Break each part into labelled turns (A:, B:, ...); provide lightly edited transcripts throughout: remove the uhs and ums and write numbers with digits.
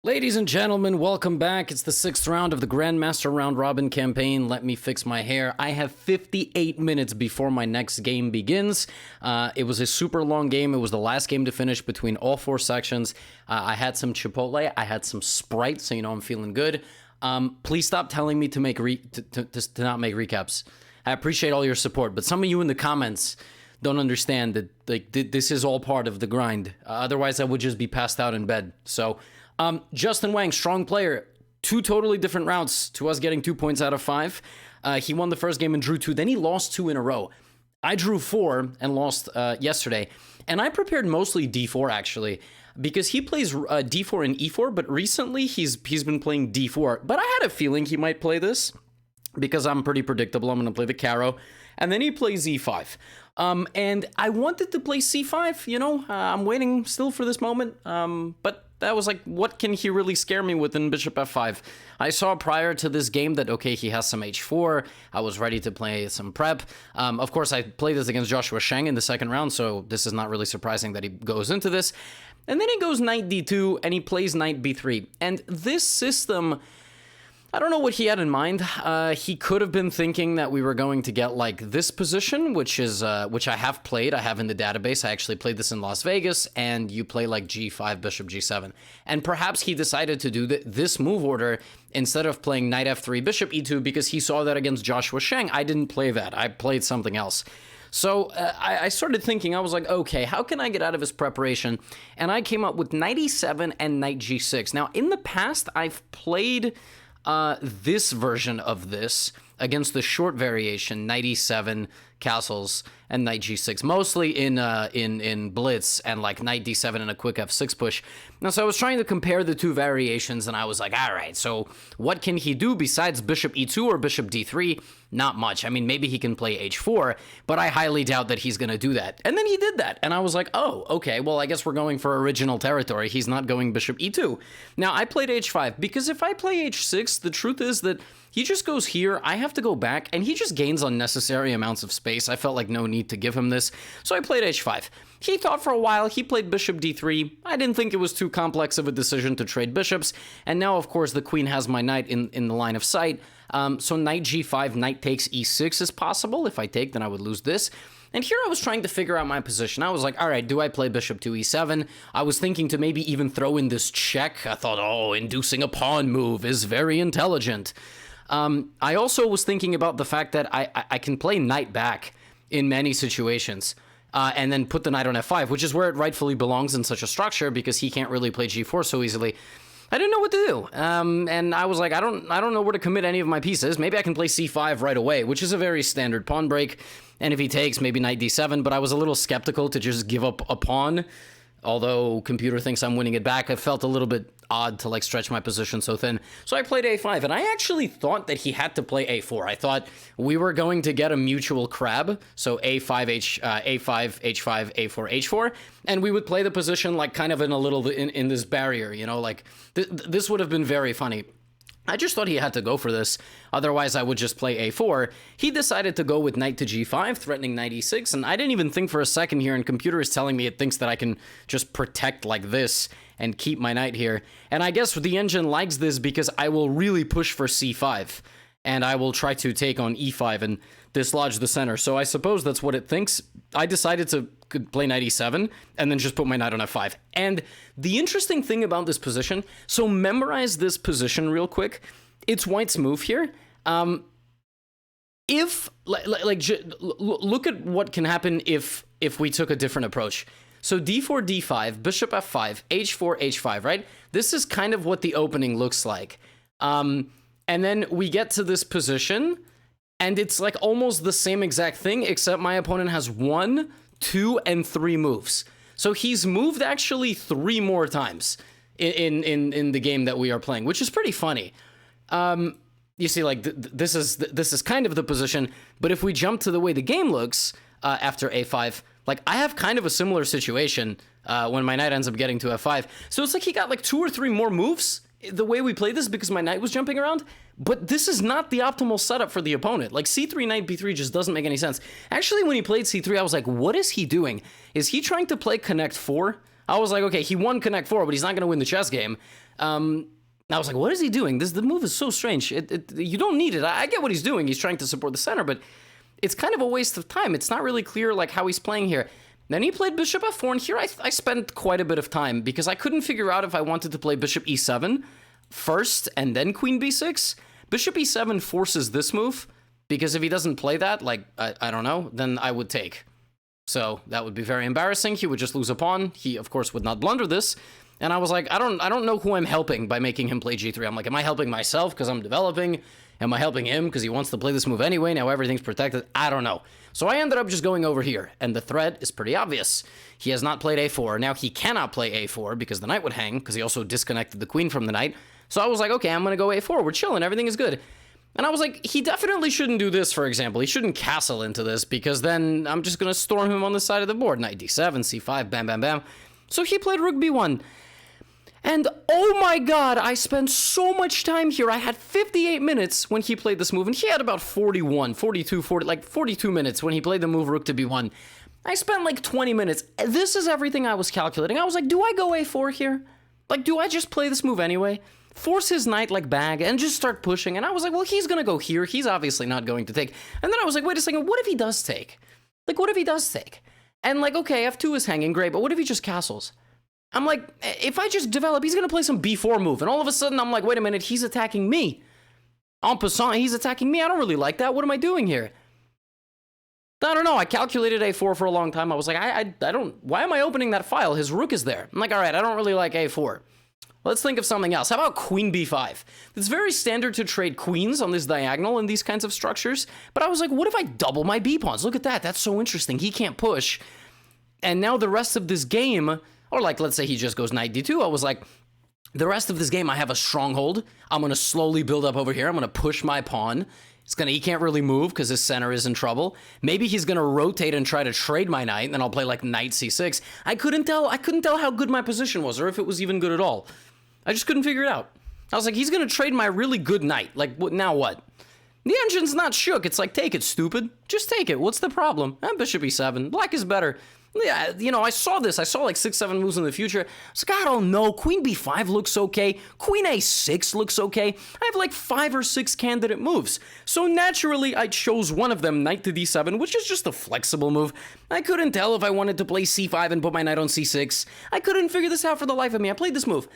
A: Ladies and gentlemen, welcome back. It's the 6th round of the Grandmaster Round Robin campaign. Let me fix my hair. I have 58 minutes before my next game begins. It was a super long game. It was the last game to finish between all 4 sections. I had some Chipotle. I had some Sprite, so you know I'm feeling good. Please stop telling me to make to not make recaps. I appreciate all your support, but some of you in the comments don't understand that this is all part of the grind. Otherwise, I would just be passed out in bed. So. Justin Wang, strong player, 2 totally different routes to us getting 2 points out of 5. He won the first game and drew 2, then he lost 2 in a row. I drew 4 and lost yesterday, and I prepared mostly d4 actually, because he plays d4 and e4, but recently he's been playing d4, but I had a feeling he might play this, because I'm pretty predictable. I'm going to play the Caro, and then he plays e5. And I wanted to play c5, you know, I'm waiting still for this moment, but that was like, what can he really scare me with in bishop f5? I saw prior to this game that, okay, he has some h4. I was ready to play some prep. Of course, I played this against Joshua Sheng in the second round, so this is not really surprising that he goes into this. And then he goes knight d2, and he plays knight b3. And this system, I don't know what he had in mind. He could have been thinking that we were going to get like this position, which I have played. I have in the database. I actually played this in Las Vegas, and you play like g5, bishop g7. And perhaps he decided to do this move order instead of playing knight f3, bishop e2, because he saw that against Joshua Sheng. I didn't play that. I played something else. So I started thinking, I was like, okay, how can I get out of his preparation? And I came up with knight e7 and knight g6. Now, in the past, I've played this version of this against the short variation, knight e7, castles, and knight g6, mostly in blitz and like knight d7 and a quick f6 push. Now, so I was trying to compare the 2 variations, and I was like, all right, so what can he do besides bishop e2 or bishop d3? Not much. I mean, maybe he can play h4, but I highly doubt that he's going to do that. And then he did that, and I was like, oh, okay, well, I guess we're going for original territory. He's not going bishop e2. Now, I played h5, because if I play h6, the truth is that he just goes here, I have to go back, and he just gains unnecessary amounts of space. I felt like no need to give him this, so I played h5. He thought for a while, he played bishop d3. I didn't think it was too complex of a decision to trade bishops, and now, of course, the queen has my knight in the line of sight. So knight g5, knight takes e6 is possible. If I take, then I would lose this. And here I was trying to figure out my position. I was like, all right, do I play bishop to e7? I was thinking to maybe even throw in this check. I thought, oh, inducing a pawn move is very intelligent. I also was thinking about the fact that I can play knight back in many situations. And then put the knight on f5, which is where it rightfully belongs in such a structure, because he can't really play g4 so easily. I didn't know what to do, and I was like, I don't know where to commit any of my pieces. Maybe I can play c5 right away, which is a very standard pawn break, and if he takes, maybe knight d7, but I was a little skeptical to just give up a pawn. Although computer thinks I'm winning it back, I felt a little bit odd to like stretch my position so thin. So I played a5, and I actually thought that he had to play a4. I thought we were going to get a mutual crab, so a5, a5, h5, a4, h4, and we would play the position like kind of in a little in this barrier, you know, like this would have been very funny. I just thought he had to go for this, otherwise I would just play a4. He decided to go with knight to g5, threatening knight e6, and I didn't even think for a second here, and computer is telling me it thinks that I can just protect like this and keep my knight here. And I guess the engine likes this because I will really push for c5, and I will try to take on e5 and dislodge the center. So I suppose that's what it thinks. I decided to play knight e7 and then just put my knight on f5. And the interesting thing about this position, so memorize this position real quick. It's white's move here. Look at what can happen if we took a different approach. So d4, d5, bishop f5, h4, h5, right? This is kind of what the opening looks like. And then we get to this position, and it's like almost the same exact thing, except my opponent has 1, 2, and 3 moves. So he's moved actually 3 more times in the game that we are playing, which is pretty funny. You see, like this is kind of the position, but if we jump to the way the game looks after a5, like I have kind of a similar situation when my knight ends up getting to f5. So it's like he got like 2 or 3 more moves the way we play this because my knight was jumping around, but this is not the optimal setup for the opponent. Like c3, knight b3 just doesn't make any sense. Actually, when he played c3, I was like, what is he doing? Is he trying to play connect 4? I was like, okay, he won Connect 4, but he's not going to win the chess game. I was like, what is he doing? The move is so strange. You don't need it. I get what he's doing. He's trying to support the center, but it's kind of a waste of time. It's not really clear like how he's playing here. Then he played bishop f4, and here I spent quite a bit of time because I couldn't figure out if I wanted to play bishop e7 first and then queen b6. Bishop e7 forces this move, because if he doesn't play that, like, I don't know, then I would take. So that would be very embarrassing. He would just lose a pawn. He, of course, would not blunder this. And I was like, I don't know who I'm helping by making him play g3. I'm like, am I helping myself because I'm developing? Am I helping him because he wants to play this move anyway? Now everything's protected. I don't know. So I ended up just going over here, and the threat is pretty obvious. He has not played a4. Now he cannot play a4 because the knight would hang, because he also disconnected the queen from the knight. So I was like, okay, I'm going to go a4. We're chilling. Everything is good. And I was like, he definitely shouldn't do this, for example. He shouldn't castle into this, because then I'm just going to storm him on the side of the board. Knight d7, c5, bam, bam, bam. So he played rook b1. And oh my god, I spent so much time here. I had 58 minutes when he played this move, and he had about 41, 42, 40, like 42 minutes when he played the move rook to b1. I spent like 20 minutes. This is everything I was calculating. I was like, do I go a4 here? Like, do I just play this move anyway? Force his knight like bag and just start pushing. And I was like, well, he's going to go here. He's obviously not going to take. And then I was like, wait a second, what if he does take? Like, what if he does take? And like, okay, f2 is hanging, great, but what if he just castles? I'm like, if I just develop, he's going to play some b4 move. And all of a sudden, I'm like, wait a minute, he's attacking me. En passant, he's attacking me. I don't really like that. What am I doing here? I don't know. I calculated a4 for a long time. I was like, I don't, why am I opening that file? His rook is there. I'm like, all right, I don't really like a4. Let's think of something else. How about queen b5? It's very standard to trade queens on this diagonal in these kinds of structures. But I was like, what if I double my b-pawns? Look at that. That's so interesting. He can't push. And now the rest of this game, or like, let's say he just goes knight d2. I was like, the rest of this game, I have a stronghold. I'm going to slowly build up over here. I'm going to push my pawn. He can't really move because his center is in trouble. Maybe he's going to rotate and try to trade my knight, and then I'll play like knight c6. I couldn't tell how good my position was, or if it was even good at all. I just couldn't figure it out. I was like, he's going to trade my really good knight. Like, now what? The engine's not shook. It's like, take it, stupid. Just take it. What's the problem? Bishop e7. Black is better. Yeah, you know, I saw this. I saw like 6-7 moves in the future. I was like, I don't know. Queen b5 looks okay. Queen a6 looks okay. I have like 5 or 6 candidate moves. So naturally, I chose one of them, knight to d7, which is just a flexible move. I couldn't tell if I wanted to play c5 and put my knight on c6. I couldn't figure this out for the life of me. I played this move.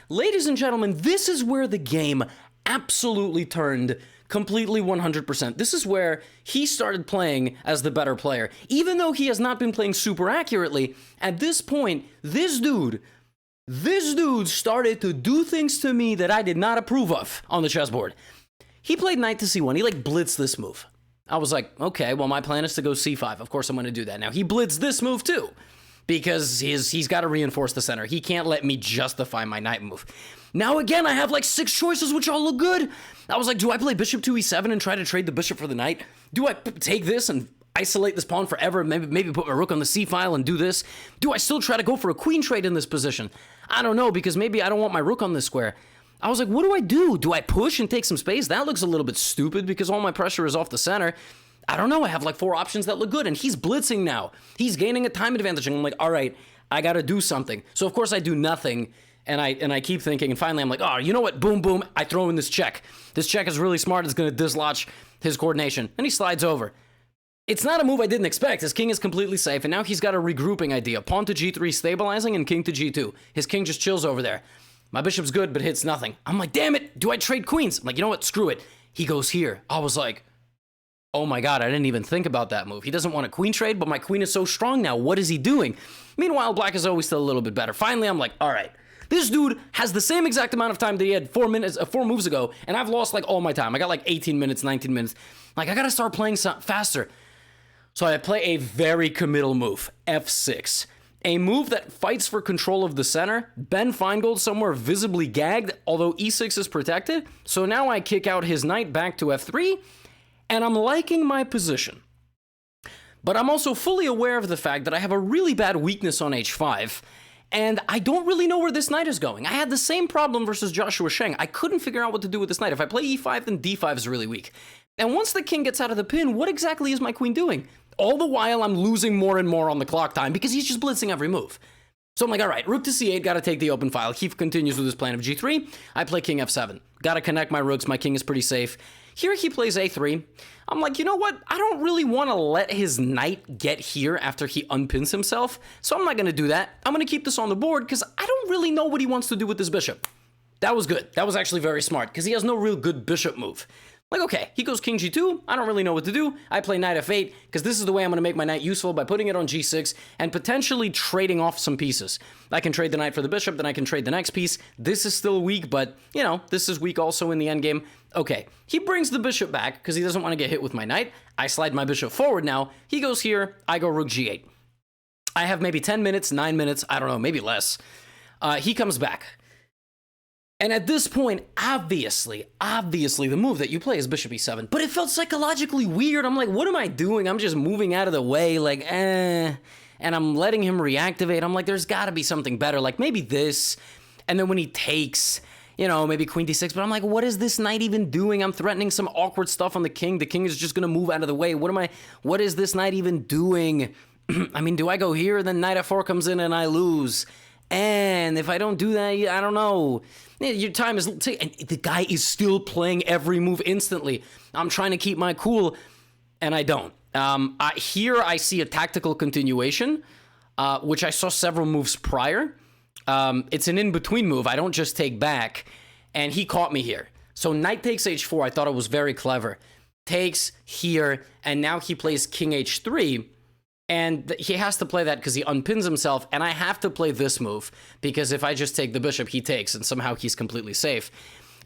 A: Ladies and gentlemen, this is where the game absolutely turned completely 100%. This is where he started playing as the better player. Even though he has not been playing super accurately, at this point, this dude started to do things to me that I did not approve of on the chessboard. He played knight to c1. He like blitzed this move. I was like, okay, well, my plan is to go c5. Of course, I'm going to do that. Now, he blitzed this move too, because he's got to reinforce the center. He can't let me justify my knight move. Now, again, I have like 6 choices, which all look good. I was like, do I play bishop to e7 and try to trade the bishop for the knight? Do I take this and isolate this pawn forever, maybe put my rook on the c-file and do this? Do I still try to go for a queen trade in this position? I don't know, because maybe I don't want my rook on this square. I was like, what do I do? Do I push and take some space? That looks a little bit stupid because all my pressure is off the center. I don't know. I have like 4 options that look good, and he's blitzing now. He's gaining a time advantage, and I'm like, all right, I got to do something. So, of course, I do nothing, and I keep thinking, and finally I'm like, oh, you know what? Boom, boom. I throw in this check. This check is really smart. It's going to dislodge his coordination, and he slides over. It's not a move I didn't expect. His king is completely safe, and now he's got a regrouping idea. Pawn to g3 stabilizing, and king to g2. His king just chills over there. My bishop's good, but hits nothing. I'm like, damn it. Do I trade queens? I'm like, you know what? Screw it. He goes here. I was like, oh my god, I didn't even think about that move. He doesn't want a queen trade, but my queen is so strong now. What is he doing? Meanwhile, black is always still a little bit better. Finally, I'm like, all right, this dude has the same exact amount of time that he had 4 moves ago, and I've lost like all my time. I got like 18 minutes, 19 minutes. Like, I gotta start playing faster. So I play a very committal move, f6. A move that fights for control of the center. Ben Feingold somewhere visibly gagged, although e6 is protected. So now I kick out his knight back to f3, and I'm liking my position. But I'm also fully aware of the fact that I have a really bad weakness on h5, and I don't really know where this knight is going. I had the same problem versus Joshua Sheng. I couldn't figure out what to do with this knight. If I play e5, then d5 is really weak. And once the king gets out of the pin, what exactly is my queen doing? All the while, I'm losing more and more on the clock time because he's just blitzing every move. So I'm like, all right, rook to c8, gotta take the open file. He continues with his plan of g3. I play king f7. Gotta connect my rooks, my king is pretty safe. Here he plays a3. I'm like, you know what? I don't really want to let his knight get here after he unpins himself, so I'm not gonna do that. I'm gonna keep this on the board because I don't really know what he wants to do with this bishop. That was good. That was actually very smart because he has no real good bishop move. Like, okay, he goes king g2. I don't really know what to do. I play knight f8 because this is the way I'm going to make my knight useful by putting it on g6 and potentially trading off some pieces. I can trade the knight for the bishop, then I can trade the next piece. This is still weak, but, you know, this is weak also in the endgame. Okay, he brings the bishop back because he doesn't want to get hit with my knight. I slide my bishop forward now. He goes here. I go rook g8. I have maybe 10 minutes, 9 minutes, I don't know, maybe less. He comes back. And at this point, obviously, the move that you play is bishop e7. But it felt psychologically weird. I'm like, what am I doing? I'm just moving out of the way, like, And I'm letting him reactivate. I'm like, there's got to be something better, like maybe this. And then when he takes, you know, maybe queen d6. But I'm like, what is this knight even doing? I'm threatening some awkward stuff on the king. The king is just going to move out of the way. What is this knight even doing? I mean, do I go here? Then knight f4 comes in and I lose. And if I don't do that, I don't know. Your time is... And the guy is still playing every move instantly. I'm trying to keep my cool, and I don't. Here I see a tactical continuation, which I saw several moves prior. It's an in-between move. I don't just take back, and he caught me here. So knight takes h4. I thought it was very clever. Takes here, and now he plays king h3. And he has to play that because he unpins himself, and I have to play this move, because if I just take the bishop, he takes, and somehow he's completely safe.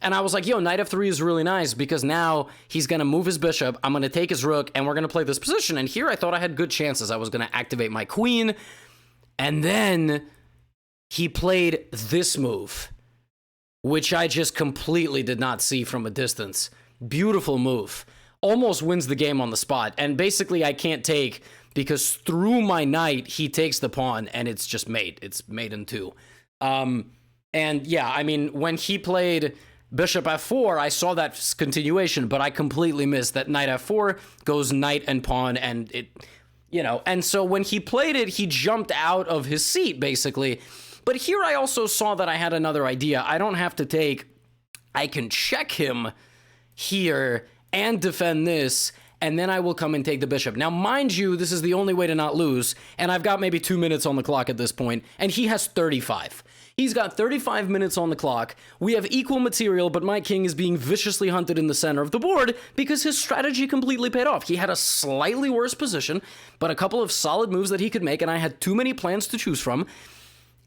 A: And I was like, yo, knight f3 is really nice, because now he's going to move his bishop, I'm going to take his rook, and we're going to play this position. And here I thought I had good chances. I was going to activate my queen, and then he played this move, which I just completely did not see from a distance. Beautiful move. Almost wins the game on the spot, and basically I can't take... because through my knight, he takes the pawn, and it's just mate. It's mate in two. And yeah, I mean, when he played bishop f4, I saw that continuation, but I completely missed that knight f4 goes knight and pawn, and it, you know. And so when he played it, he jumped out of his seat, basically. But here I also saw that I had another idea. I don't have to take... I can check him here and defend this, and then I will come and take the bishop. Now, mind you, this is the only way to not lose, and I've got maybe 2 minutes on the clock at this point, and he has 35. He's got 35 minutes on the clock. We have equal material, but my king is being viciously hunted in the center of the board because his strategy completely paid off. He had a slightly worse position, but a couple of solid moves that he could make, and I had too many plans to choose from.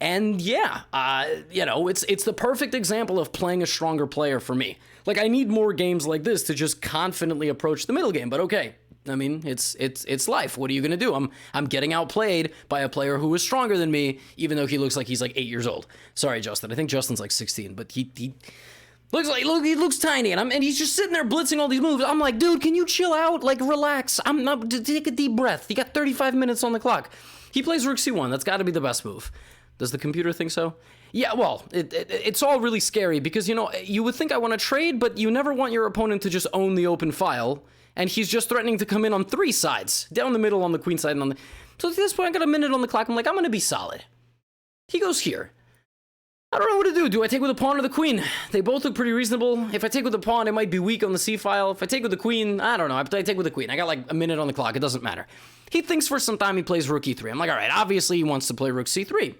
A: And yeah, you know, it's the perfect example of playing a stronger player for me. Like, I need more games like this to just confidently approach the middle game, but okay. I mean, it's life. What are you gonna do? I'm getting outplayed by a player who is stronger than me, even though he looks like he's like 8 years old. Sorry, Justin. I think Justin's like 16, but he he looks tiny, and he's just sitting there blitzing all these moves. I'm like, dude, can you chill out? Like, relax. I'm not. Take a deep breath. You got 35 minutes on the clock. He plays rook c1. That's got to be the best move. Does the computer think so? Yeah, well, it's all really scary because, you know, you would think I want to trade, but you never want your opponent to just own the open file, and he's just threatening to come in on 3 sides, down the middle on the queen side and on the... So at this point, I got a minute on the clock. I'm like, I'm going to be solid. He goes here. I don't know what to do. Do I take with the pawn or the queen? They both look pretty reasonable. If I take with the pawn, it might be weak on the c file. If I take with the queen, I don't know. I take with the queen. I got like a minute on the clock. It doesn't matter. He thinks for some time he plays rook e3. I'm like, all right, obviously he wants to play rook c3.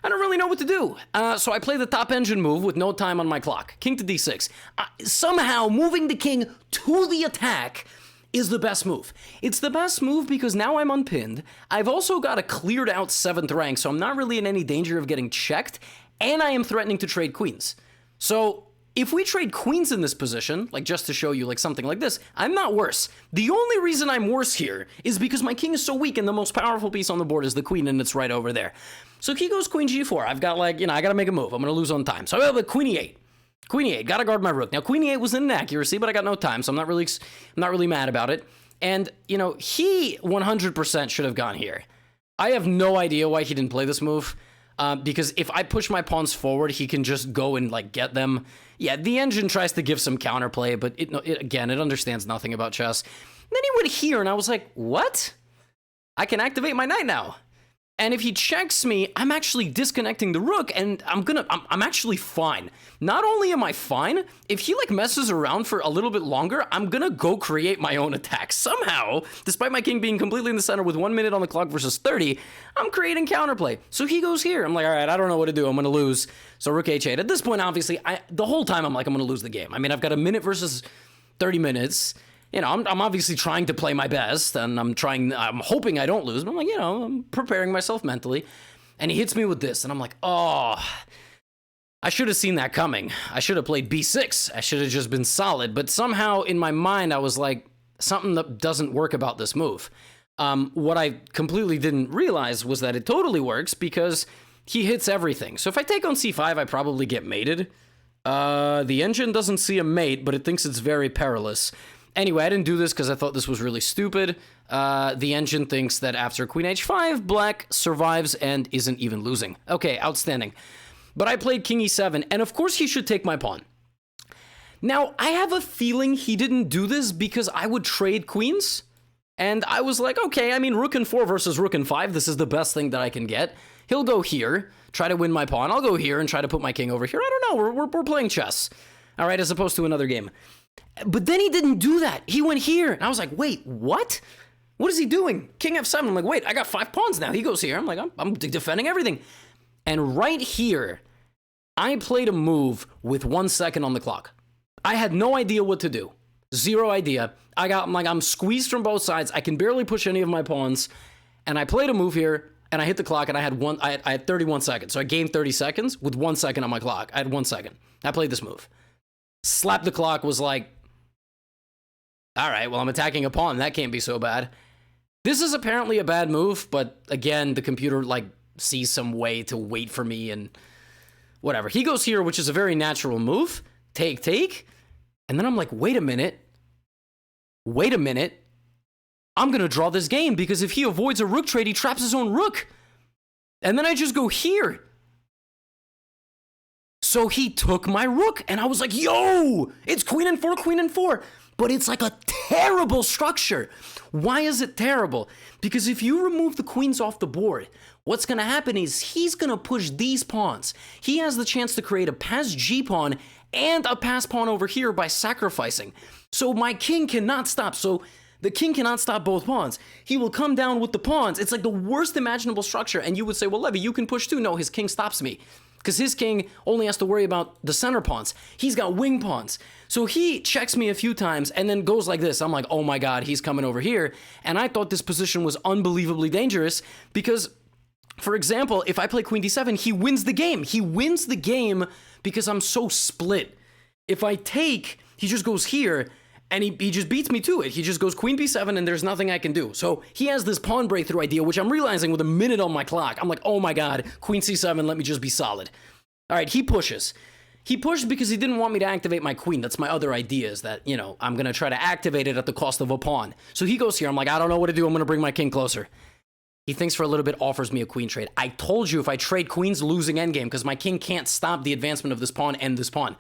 A: I don't really know what to do. So I play the top engine move with no time on my clock. King to d6. Somehow moving the king to the attack is the best move. It's the best move because now I'm unpinned. I've also got a cleared out 7th rank, so I'm not really in any danger of getting checked, and I am threatening to trade queens. So if we trade queens in this position, like just to show you like something like this, I'm not worse. The only reason I'm worse here is because my king is so weak and the most powerful piece on the board is the queen, and it's right over there. So he goes queen g4. I've got like, you know, I got to make a move. I'm going to lose on time. So I have a queen e8. Queen e8, gotta guard my rook. Now, queen e8 was an inaccuracy, but I got no time, so I'm not really mad about it. And, you know, he 100% should have gone here. I have no idea why he didn't play this move, because if I push my pawns forward, he can just go and, like, get them. Yeah, the engine tries to give some counterplay, but, again, it understands nothing about chess. And then he went here, and I was like, what? I can activate my knight now. And if he checks me, I'm actually disconnecting the rook, and I'm actually fine. Not only am I fine, if he like messes around for a little bit longer, I'm gonna go create my own attack. Somehow, despite my king being completely in the center with 1 minute on the clock versus 30, I'm creating counterplay. So he goes here. I'm like, all right, I don't know what to do. I'm gonna lose. So rook h8. At this point, obviously, the whole time I'm like, I'm gonna lose the game. I mean, I've got a minute versus 30 minutes. You know, I'm obviously trying to play my best, and I'm hoping I don't lose, but I'm like, you know, I'm preparing myself mentally. And he hits me with this, and I'm like, oh, I should have seen that coming. I should have played b6. I should have just been solid. But somehow in my mind, I was like, something that doesn't work about this move. What I completely didn't realize was that it totally works because he hits everything. So if I take on c5, I probably get mated. The engine doesn't see a mate, but it thinks it's very perilous. Anyway, I didn't do this because I thought this was really stupid. The engine thinks that after queen h5, black survives and isn't even losing. Okay, outstanding. But I played king e7, and of course he should take my pawn. Now, I have a feeling he didn't do this because I would trade queens. And I was like, okay, I mean, rook and 4 versus rook and 5, this is the best thing that I can get. He'll go here, try to win my pawn. I'll go here and try to put my king over here. I don't know, we're playing chess. All right, as opposed to another game. But then he didn't do that. He went here. And I was like, wait, what? What is he doing? King f7. I'm like, wait, I got 5 pawns now. He goes here. I'm like, I'm defending everything. And right here, I played a move with 1 second on the clock. I had no idea what to do. Zero idea. I'm squeezed from both sides. I can barely push any of my pawns. And I played a move here, and I hit the clock, and I had 31 seconds. So I gained 30 seconds with 1 second on my clock. I had 1 second. I played this move. Slap the clock was like, all right, well, I'm attacking a pawn. That can't be so bad. This is apparently a bad move, but again, the computer like sees some way to wait for me and whatever. He goes here, which is a very natural move. Take. And then I'm like, wait a minute. I'm going to draw this game because if he avoids a rook trade, he traps his own rook. And then I just go here. So he took my rook, and I was like, yo, it's queen and 4. But it's like a terrible structure. Why is it terrible? Because if you remove the queens off the board, what's going to happen is he's going to push these pawns. He has the chance to create a pass G pawn and a pass pawn over here by sacrificing. So my king cannot stop. So the king cannot stop both pawns. He will come down with the pawns. It's like the worst imaginable structure. And you would say, well, Levy, you can push too. No, his king stops me. Because his king only has to worry about the center pawns. He's got wing pawns. So he checks me a few times and then goes like this. I'm like, oh my God, he's coming over here. And I thought this position was unbelievably dangerous because, for example, if I play queen d7, he wins the game. He wins the game because I'm so split. If I take, he just goes here and he just beats me to it. He just goes queen b7 and there's nothing I can do. So he has this pawn breakthrough idea, which I'm realizing with a minute on my clock. I'm like, oh my God, queen c7, let me just be solid. All right, he pushes. He pushed because he didn't want me to activate my queen. That's my other idea is that, you know, I'm going to try to activate it at the cost of a pawn. So he goes here. I'm like, I don't know what to do. I'm going to bring my king closer. He thinks for a little bit, offers me a queen trade. I told you if I trade queens, losing endgame because my king can't stop the advancement of this pawn and this pawn.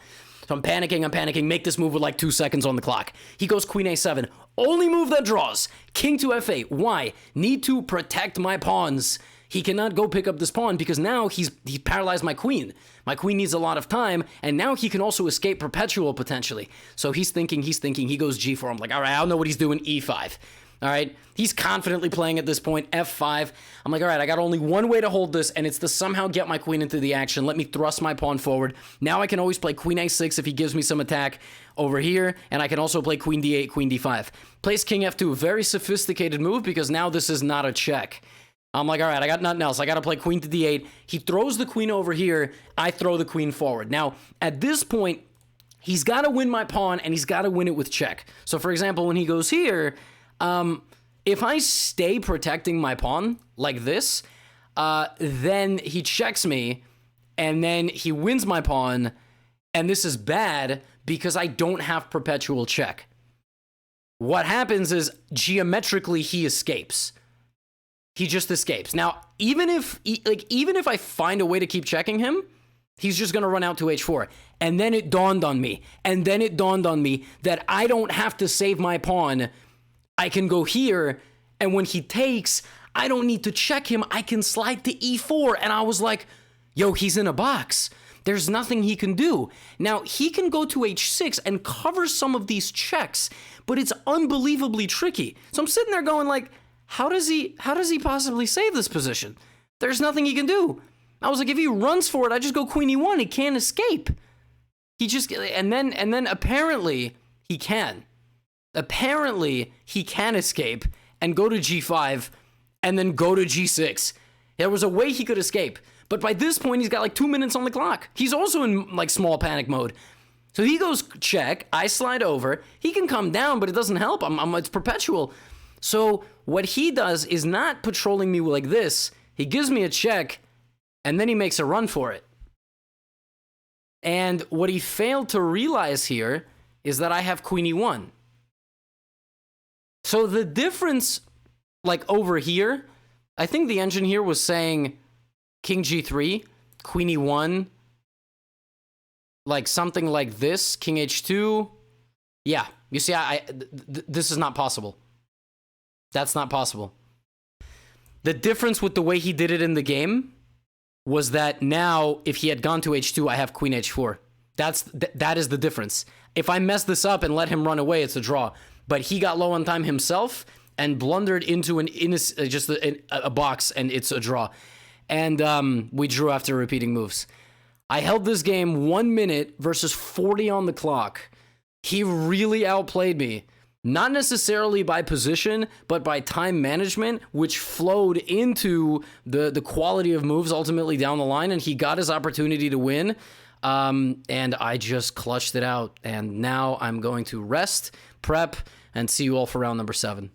A: So I'm panicking, make this move with like 2 seconds on the clock. He goes queen a7, only move that draws. King to f8, why? Need to protect my pawns. He cannot go pick up this pawn because now he paralyzed my queen. My queen needs a lot of time, and now he can also escape perpetual potentially. So he's thinking, he goes g4. I'm like, all right, I don't know what he's doing, e5. All right, he's confidently playing at this point, f5. I'm like, all right, I got only one way to hold this, and it's to somehow get my queen into the action. Let me thrust my pawn forward. Now I can always play queen a6 if he gives me some attack over here, and I can also play queen d8, queen d5. Plays king f2, very sophisticated move because now this is not a check. I'm like, all right, I got nothing else. I got to play queen to d8. He throws the queen over here. I throw the queen forward. Now, at this point, he's got to win my pawn, and he's got to win it with check. So, for example, when he goes here, if I stay protecting my pawn like this, then he checks me, and then he wins my pawn, and this is bad because I don't have perpetual check. What happens is, geometrically, he escapes. He just escapes. Now, even if I find a way to keep checking him, he's just going to run out to h4. And then it dawned on me. That I don't have to save my pawn. I can go here, and when he takes, I don't need to check him. I can slide to e4. And I was like, yo, he's in a box. There's nothing he can do. Now, he can go to h6 and cover some of these checks, but it's unbelievably tricky. So I'm sitting there going like, how does he possibly save this position? There's nothing he can do. I was like, if he runs for it, I just go queen e1. He can't escape. He just, and then apparently he can. Apparently he can escape and go to g5 and then go to g6. There was a way he could escape. But by this point, he's got like 2 minutes on the clock. He's also in like small panic mode. So he goes check, I slide over. He can come down, but it doesn't help. It's perpetual. So what he does is not patrolling me like this. He gives me a check, and then he makes a run for it. And what he failed to realize here is that I have queen e1. So the difference, like over here, I think the engine here was saying king g3, queen e1, like something like this, king h2. Yeah, you see, this is not possible. That's not possible. The difference with the way he did it in the game was that now, if he had gone to h2, I have queen h4. That is the difference. If I mess this up and let him run away, it's a draw. But he got low on time himself and blundered into a box, and it's a draw. And we drew after repeating moves. I held this game 1 minute versus 40 on the clock. He really outplayed me. Not necessarily by position, but by time management, which flowed into the quality of moves ultimately down the line, and he got his opportunity to win. And I just clutched it out. And now I'm going to rest, prep, and see you all for round number 7.